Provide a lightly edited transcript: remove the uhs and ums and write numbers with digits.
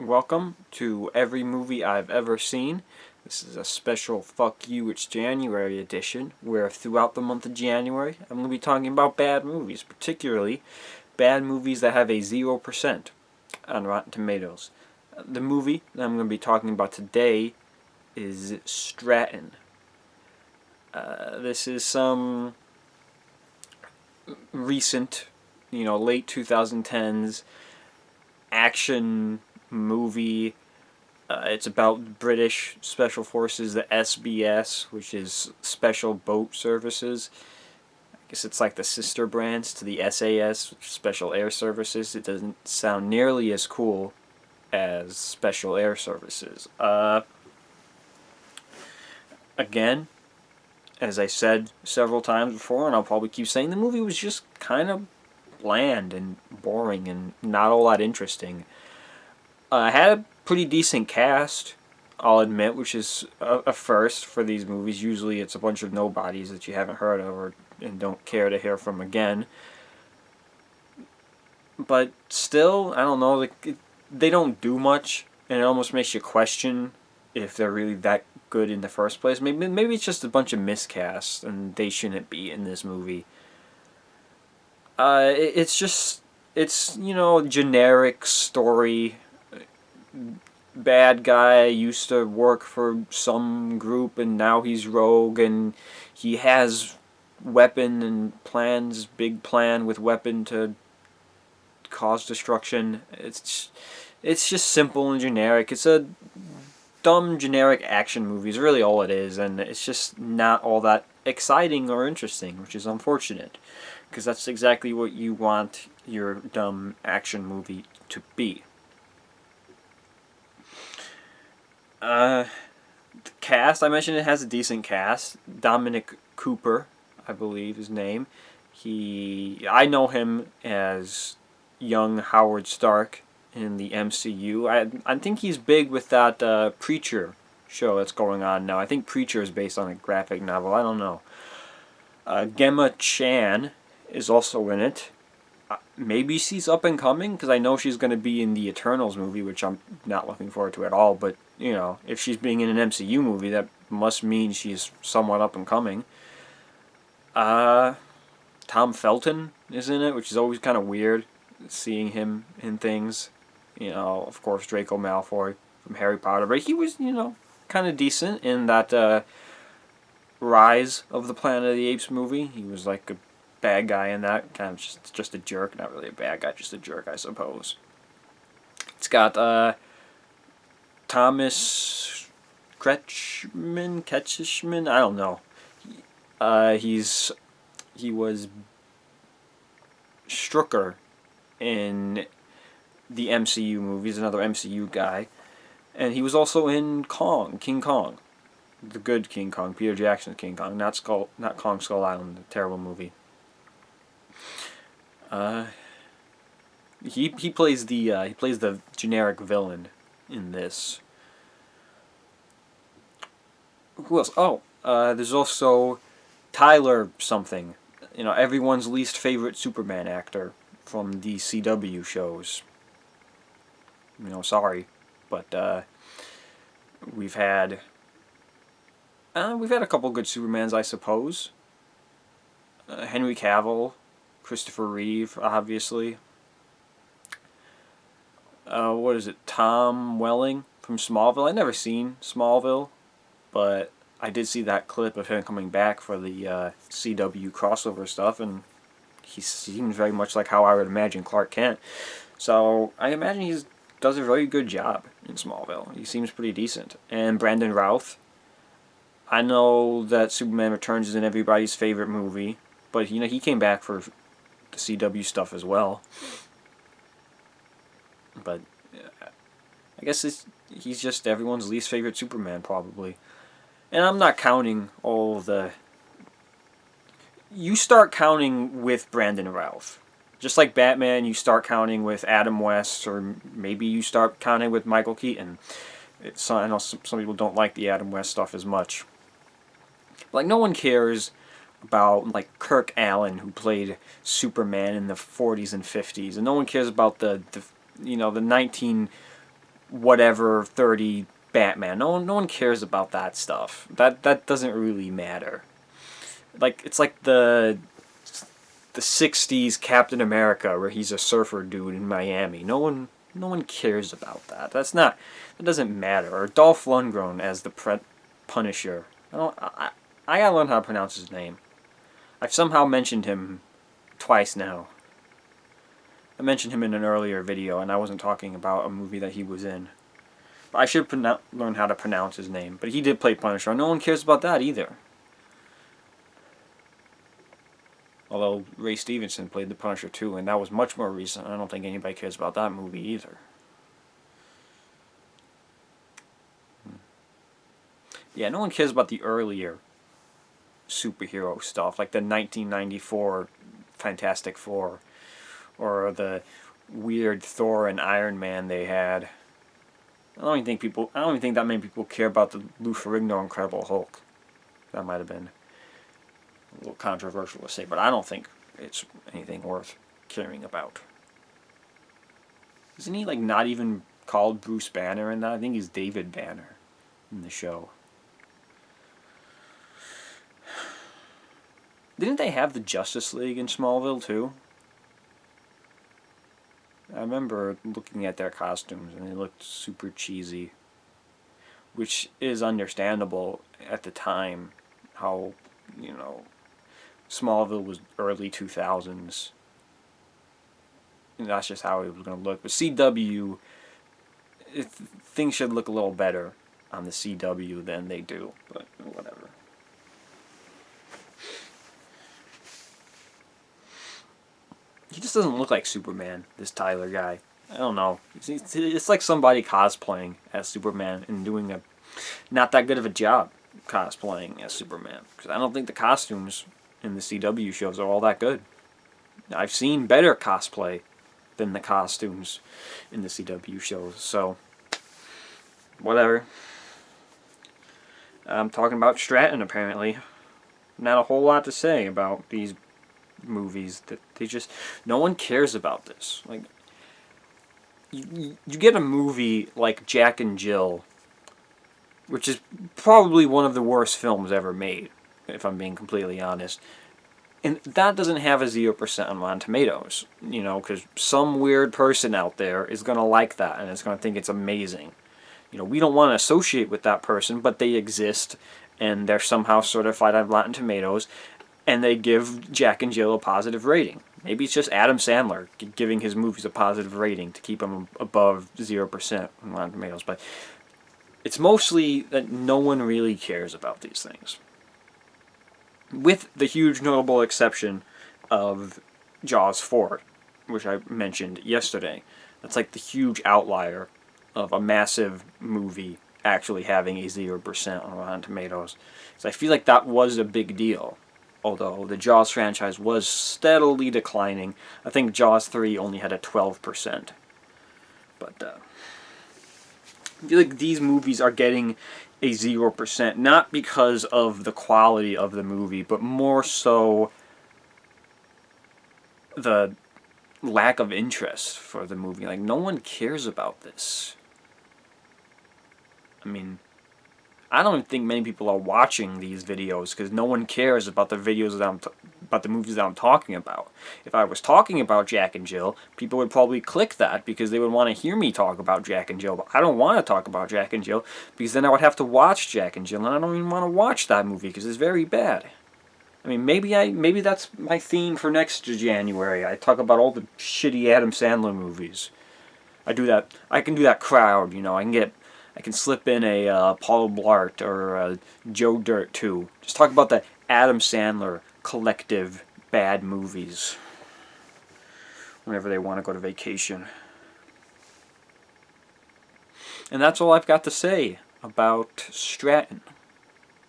Welcome to every movie I've ever seen. This is a special Fuck You It's January edition, where throughout the month of January, I'm going to be talking about bad movies, particularly bad movies that have a 0% on Rotten Tomatoes. The movie that I'm going to be talking about today is Stratton. This is some recent, late 2010s action movie. It's about British Special Forces, the SBS, which is Special Boat Services. I guess it's like the sister brands to the SAS, Special Air Services. It doesn't sound nearly as cool as Special Air Services. Again, as I said several times before, and I'll probably keep saying, the movie was just kind of bland and boring and not all that interesting. I had a pretty decent cast, I'll admit, which is a first for these movies. Usually it's a bunch of nobodies that you haven't heard of and don't care to hear from again. But still, I don't know, they don't do much, and it almost makes you question if they're really that good in the first place. Maybe it's just a bunch of miscasts, and they shouldn't be in this movie. It's generic story. Bad guy used to work for some group and now he's rogue and he has weapon and big plan with weapon to cause destruction. It's just simple and generic. It's a dumb generic action movie is really all it is, and it's just not all that exciting or interesting, which is unfortunate because that's exactly what you want your dumb action movie to be. The cast, I mentioned it has a decent cast. Dominic Cooper, I believe his name. I know him as young Howard Stark in the MCU. I think he's big with that Preacher show that's going on now. I think Preacher is based on a graphic novel. I don't know. Gemma Chan is also in it. Maybe she's up and coming, because I know she's going to be in the Eternals movie, which I'm not looking forward to at all. But, if she's being in an MCU movie, that must mean she's somewhat up and coming. Tom Felton is in it, which is always kind of weird, seeing him in things. Of course, Draco Malfoy from Harry Potter. But he was, kind of decent in that Rise of the Planet of the Apes movie. He was like a bad guy in that, kind of just a jerk, not really a bad guy, just a jerk, I suppose. It's got Thomas Kretschmann, I don't know. He was Strucker in the MCU movies, another MCU guy, and he was also in King Kong, the good King Kong, Peter Jackson's King Kong, not Kong Skull Island, the terrible movie. He plays the generic villain in this. Who else? Oh, there's also Tyler something. Everyone's least favorite Superman actor from the CW shows. Sorry, but we've had a couple good Supermans, I suppose. Henry Cavill, Christopher Reeve, obviously. What is it? Tom Welling from Smallville. I've never seen Smallville, but I did see that clip of him coming back for the CW crossover stuff, and he seems very much like how I would imagine Clark Kent. So I imagine he does a very good job in Smallville. He seems pretty decent. And Brandon Routh. I know that Superman Returns isn't everybody's favorite movie, but he came back for the CW stuff as well. But I guess he's just everyone's least favorite Superman, probably. And I'm not counting all of the... You start counting with Brandon Routh. Just like Batman, you start counting with Adam West, or maybe you start counting with Michael Keaton. I know some people don't like the Adam West stuff as much. Like, no one cares about, like, Kirk Allen, who played Superman in the 40s and 50s. And no one cares about the 19 whatever 30 Batman. No one cares about that stuff. That doesn't really matter. Like, it's like the 60s Captain America where he's a surfer dude in Miami. No one cares about that. That doesn't matter. Or Dolph Lundgren as the Punisher. I gotta learn how to pronounce his name. I've somehow mentioned him twice now. I mentioned him in an earlier video, and I wasn't talking about a movie that he was in. But I should learn how to pronounce his name. But he did play Punisher. No one cares about that either. Although Ray Stevenson played the Punisher too, and that was much more recent. I don't think anybody cares about that movie either. Yeah, no one cares about the earlier superhero stuff, like the 1994 Fantastic Four, or the weird Thor and Iron Man they had. I don't even think that many people care about the Lou Ferrigno Incredible Hulk. That might have been a little controversial to say, but I don't think it's anything worth caring about. Isn't he like not even called Bruce Banner in that? I think he's David Banner in the show. Didn't they have the Justice League in Smallville too? I remember looking at their costumes and they looked super cheesy, which is understandable at the time. How, Smallville was early 2000s. And that's just how it was going to look. But CW, things should look a little better on the CW than they do. But whatever. He just doesn't look like Superman, this Tyler guy. I don't know. It's like somebody cosplaying as Superman and doing a not that good of a job cosplaying as Superman. Because I don't think the costumes in the CW shows are all that good. I've seen better cosplay than the costumes in the CW shows. So, whatever. I'm talking about Stratton, apparently. Not a whole lot to say about these movies. That no one cares about this. Like, you get a movie like Jack and Jill, which is probably one of the worst films ever made, if I'm being completely honest. And that doesn't have a 0% on Rotten Tomatoes, because some weird person out there is going to like that and is going to think it's amazing. We don't want to associate with that person, but they exist, and they're somehow certified on Rotten Tomatoes, and they give Jack and Jill a positive rating. Maybe it's just Adam Sandler giving his movies a positive rating to keep them above 0% on Rotten Tomatoes, but it's mostly that no one really cares about these things. With the huge notable exception of Jaws 4, which I mentioned yesterday. That's like the huge outlier of a massive movie actually having a 0% on Rotten Tomatoes. So I feel like that was a big deal. Although the Jaws franchise was steadily declining. I think Jaws 3 only had a 12%. But I feel like these movies are getting a 0%, not because of the quality of the movie, but more so the lack of interest for the movie. Like, no one cares about this. I mean, I don't think many people are watching these videos because no one cares about the videos that about the movies that I'm talking about. If I was talking about Jack and Jill, people would probably click that because they would want to hear me talk about Jack and Jill. But I don't want to talk about Jack and Jill because then I would have to watch Jack and Jill, and I don't even want to watch that movie because it's very bad. I mean, maybe that's my theme for next January. I talk about all the shitty Adam Sandler movies. I do that. I can do that crowd. I can slip in a Paul Blart or a Joe Dirt too. Just talk about the Adam Sandler collective bad movies whenever they want to go to vacation. And that's all I've got to say about Stratton.